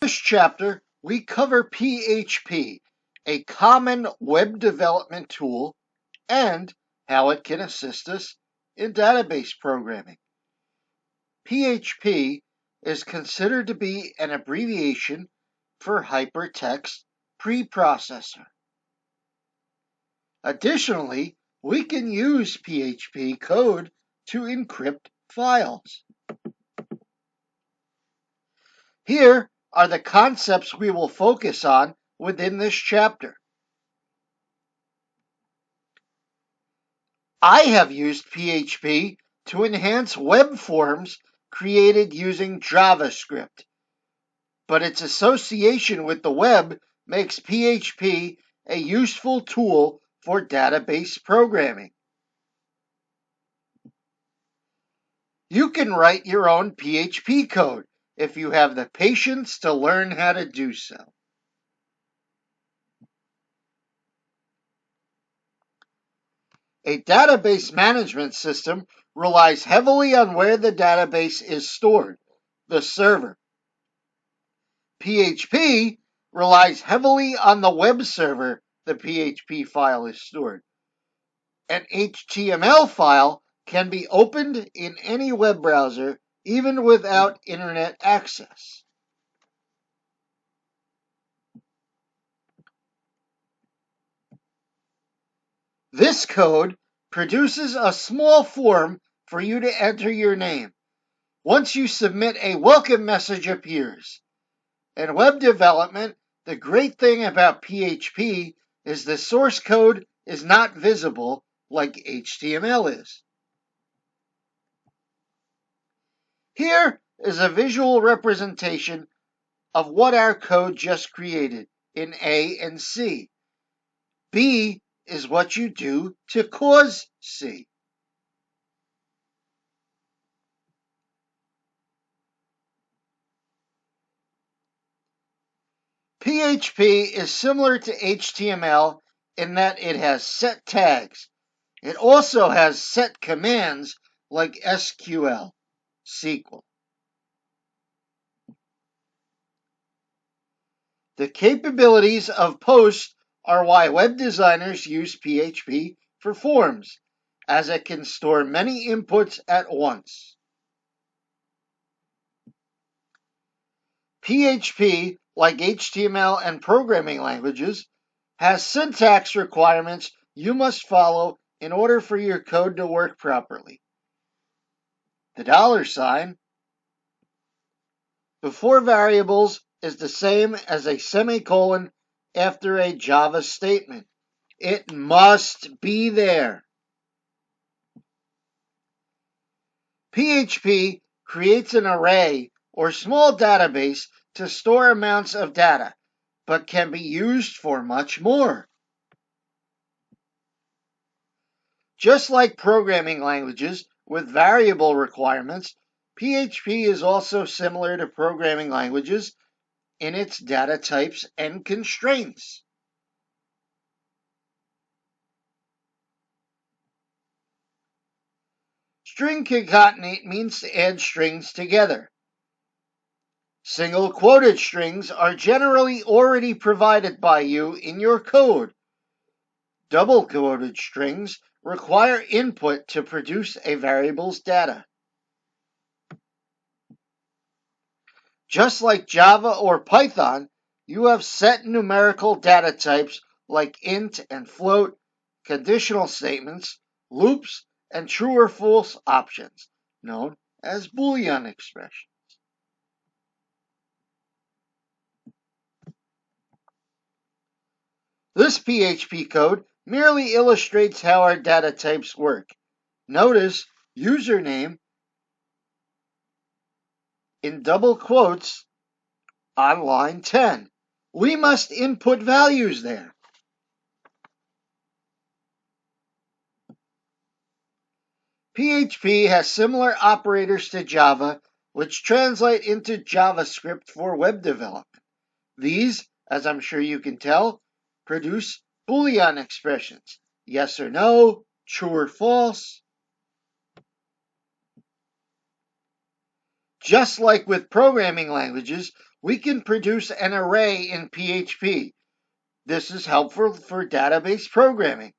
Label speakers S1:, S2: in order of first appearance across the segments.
S1: this chapter, we cover PHP, a common web development tool, and how it can assist us in database programming. PHP is considered to be an abbreviation for Hypertext Preprocessor. Additionally, we can use PHP code to encrypt files. Here are the concepts we will focus on within this chapter. I have used PHP to enhance web forms created using JavaScript, but its association with the web makes PHP a useful tool for database programming. You can write your own PHP code if you have the patience to learn how to do so. A database management system relies heavily on where the database is stored, the server. PHP relies heavily on the web server the PHP file is stored. An HTML file can be opened in any web browser, even without internet access. This code produces a small form for you to enter your name. Once you submit, a welcome message appears. In web development, the great thing about PHP is the source code is not visible like HTML is. Here is a visual representation of what our code just created in A and C. B is what you do to cause C. PHP is similar to HTML in that it has set tags. It also has set commands like SQL, SQL. The capabilities of POST are why web designers use PHP for forms, as it can store many inputs at once. PHP, like HTML and programming languages, has syntax requirements you must follow in order for your code to work properly. The $sign before variables is the same as a semicolon after a Java statement. It must be there. PHP creates an array or small database to store amounts of data, but can be used for much more. Just like programming languages with variable requirements, PHP is also similar to programming languages in its data types and constraints. String concatenate means to add strings together. Single quoted strings are generally already provided by you in your code. Double quoted strings require input to produce a variable's data. Just like Java or Python, you have set numerical data types like int and float, conditional statements, loops, and true or false options, known as Boolean expressions. This PHP code merely illustrates how our data types work. Notice username in double quotes on line 10. We must input values there. PHP has similar operators to Java, which translate into JavaScript for web development. These, as I'm sure you can tell, produce Boolean expressions, yes or no, true or false. Just like with programming languages, We can produce an array in PHP. This is helpful for database programming.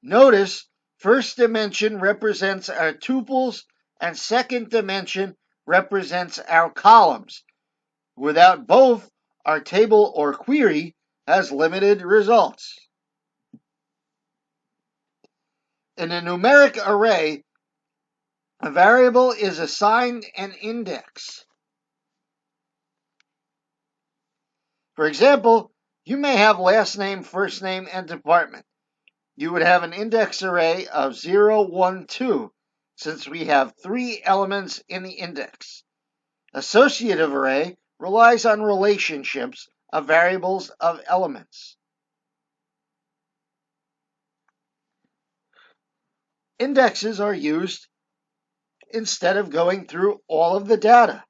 S1: Notice first dimension represents our tuples and second dimension represents our columns. Without both, our table or query has limited results. In a numeric array, a variable is assigned an index. For example, you may have last name, first name, and department. You would have an index array of 0, 1, 2, since we have 3 elements in the index. Associative array relies on relationships of variables of elements. Indexes are used instead of going through all of the data.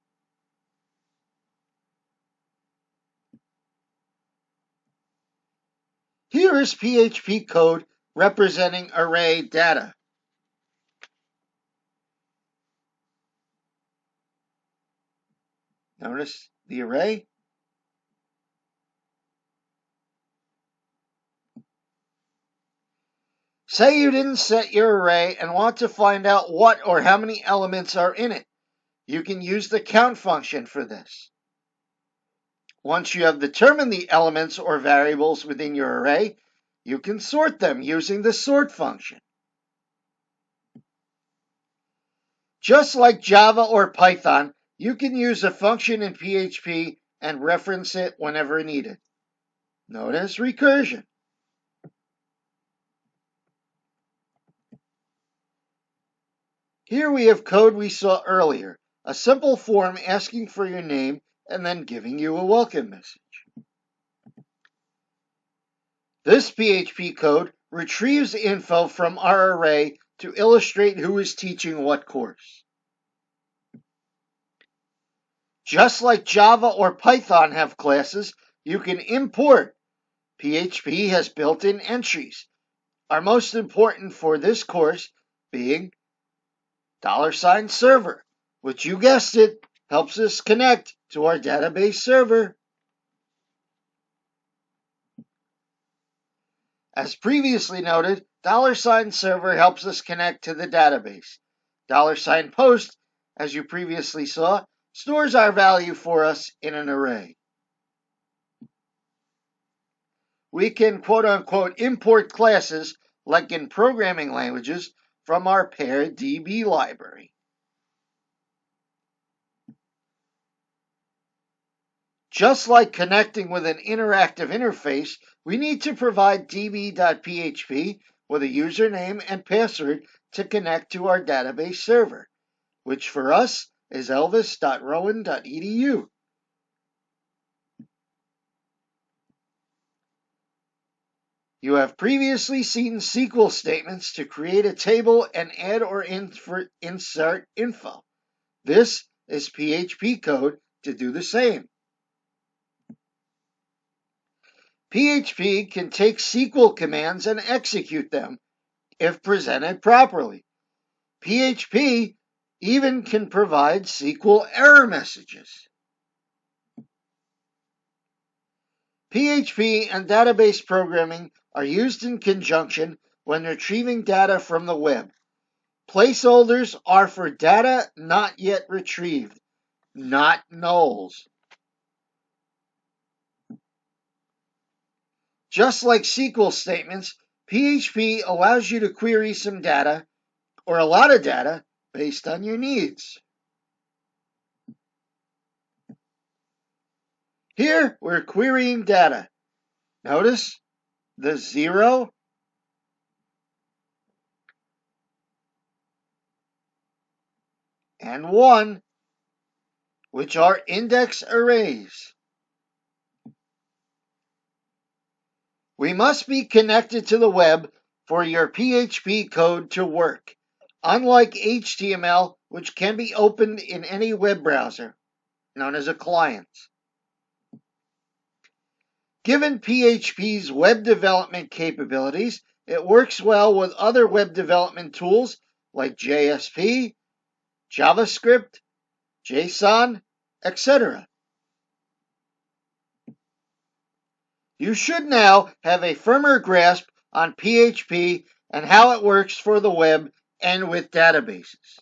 S1: Here is PHP code representing array data. Notice the array. Say you didn't set your array and want to find out what or how many elements are in it. You can use the count function for this. Once you have determined the elements or variables within your array, you can sort them using the sort function. Just like Java or Python, you can use a function in PHP and reference it whenever needed. Notice recursion. Here we have code we saw earlier, a simple form asking for your name and then giving you a welcome message. This PHP code retrieves info from our array to illustrate who is teaching what course. Just like Java or Python have classes, you can import. PHP has built-in entries. Our most important for this course being $server, which you guessed it, helps us connect to our database server. As previously noted, $server helps us connect to the database. $post, as you previously saw, stores our value for us in an array. We can quote-unquote import classes, like in programming languages, from our paired DB library. Just like connecting with an interactive interface, we need to provide db.php with a username and password to connect to our database server, which for us is elvis.rowan.edu. You have previously seen SQL statements to create a table and add or insert info. This is PHP code to do the same. PHP can take SQL commands and execute them if presented properly. PHP even can provide SQL error messages. PHP and database programming are used in conjunction when retrieving data from the web. Placeholders are for data not yet retrieved, not nulls. Just like SQL statements, PHP allows you to query some data or a lot of data based on your needs. Here, we're querying data. Notice the 0 and 1, which are index arrays. We must be connected to the web for your PHP code to work, unlike HTML, which can be opened in any web browser, known as a client. Given PHP's web development capabilities, it works well with other web development tools like JSP, JavaScript, JSON, etc. You should now have a firmer grasp on PHP and how it works for the web and with databases.